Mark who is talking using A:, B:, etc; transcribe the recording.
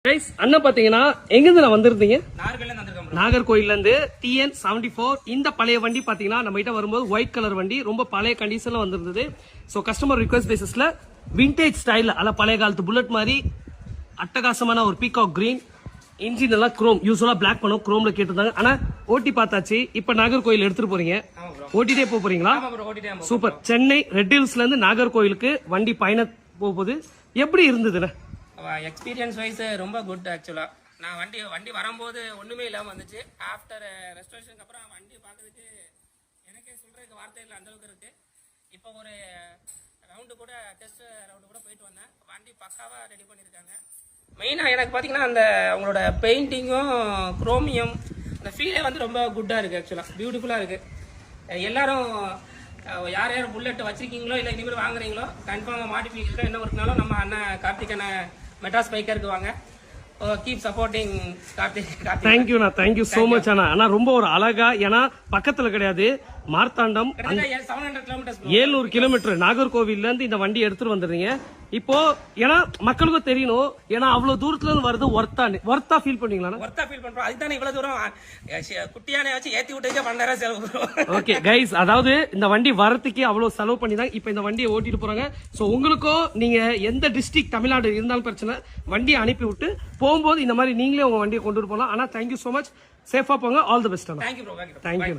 A: Guys அண்ணா பாத்தீங்கன்னா எங்கிருந்து நான் வந்திருந்தீங்க? நாகர்கோயில்ல இருந்து TN 74. இந்த பழைய வண்டி பாத்தீங்கன்னா நம்ம கிட்ட வரும்போது ஒயிட் கலர் வண்டி ரொம்ப பழைய கண்டிஷன்ல வந்திருந்தது. சோ கஸ்டமர் ரிக்வெஸ்ட் பேசிஸ்ல விண்டேஜ் ஸ்டைல்ல அல்ல பழைய காலத்து புல்லட் மாதிரி அட்டகாசமான ஒரு பீகாக் கிரீன் இன்ஜின் எல்லாம் குரோம் யூஸ்வலா பிளாக் பண்ணும் குரோம்ல கேட்டிருந்தாங்க. ஆனா ஓட்டி பார்த்தாச்சு. இப்ப நாகர்கோயில் எடுத்துட்டு போறீங்க, ஓட்டிட்டே போறீங்களா? சூப்பர். சென்னை ரெட் ஹில்ஸ்ல இருந்து நாகர்கோயிலுக்கு வண்டி பயணம் போகுது. எப்படி இருந்ததுண்ணே?
B: எக்ஸ்பீரியன்ஸ் வைஸ் ரொம்ப குட். ஆக்சுவலா நான் வண்டி வரும்போது ஒண்ணுமே இல்லாம வந்துச்சு. ஆஃப்டர் ரெஸ்டரேஷனுக்கு அப்புறம் வண்டி பார்க்கறதுக்கு எனக்கே சொல்றதுக்கு வார்த்தை இல்லை, அந்த அளவுக்கு இருக்கு. இப்போ ஒரு ரவுண்டு கூட டெஸ்ட் ரவுண்டு கூட போயிட்டு வந்தேன். வண்டி பக்காவா ரெடி பண்ணியிருக்காங்க. மெயினாக எனக்கு பார்த்தீங்கன்னா அந்த அவங்களோட பெயிண்டிங்கும் குரோமியம் அந்த ஃபீலே வந்து ரொம்ப குட்டாக இருக்குது. ஆக்சுவலாக பியூட்டிஃபுல்லாக இருக்குது. எல்லாரும் யார் யார் புல்லட் வச்சிருக்கீங்களோ இல்லை இனிமேல் வாங்குறீங்களோ கன்ஃபார்மாக மாடிஃபிகேஷன் என்ன ஒர்க்னாலும் நம்ம அண்ணன் கார்த்திக் அண்ணன் மெட்ராஸ் பைக்கருக்கு வாங்க. Keep supporting Karthik.
A: தேங்க்யூண்ணா, தேங்க்யூ சோ மச் அண்ணா. ஆனா ரொம்ப ஒரு அழகா, ஏன்னா பக்கத்துல கிடையாது, மார்த்தாண்டம் 700 கிலோமீட்டர் நாகர்கோவில்ல இருந்து இந்த வண்டி எடுத்துட்டு வந்துடுறீங்க. இப்போ ஏன்னா மக்களுக்கும் தெரியணும், ஏன்னா அவ்வளவு தூரத்துல இருந்து வருது. ஒர்த்தா ஃபீல் பண்ணீங்களா?
B: ஒர்த்தா ஃபீல் பண்றோம். அதுதானே இவ்வளவு தூரம் குட்டியானே வச்சு ஏத்தி விட்டுக்கே 12,000 செலவு.
A: ஓகே கைஸ், அதாவது இந்த வண்டி வரத்துக்கே அவ்வளவு செலவு பண்ணி தான் இப்ப இந்த வண்டியை ஓட்டிட்டு போறாங்க. சோ உங்களுக்கும் நீங்க எந்த டிஸ்ட்ரிக்ட் தமிழ்நாடு இருந்தாலும் பிரச்சனை, வண்டியை அனுப்பி விட்டு போகும்போது இந்த மாதிரி நீங்களே உங்க வண்டியை கொண்டு போகலாம். ஆனா தேங்க்யூ சோ மச். சேஃபா போங்க. All the best.
B: Thank you bro.
A: Thank you.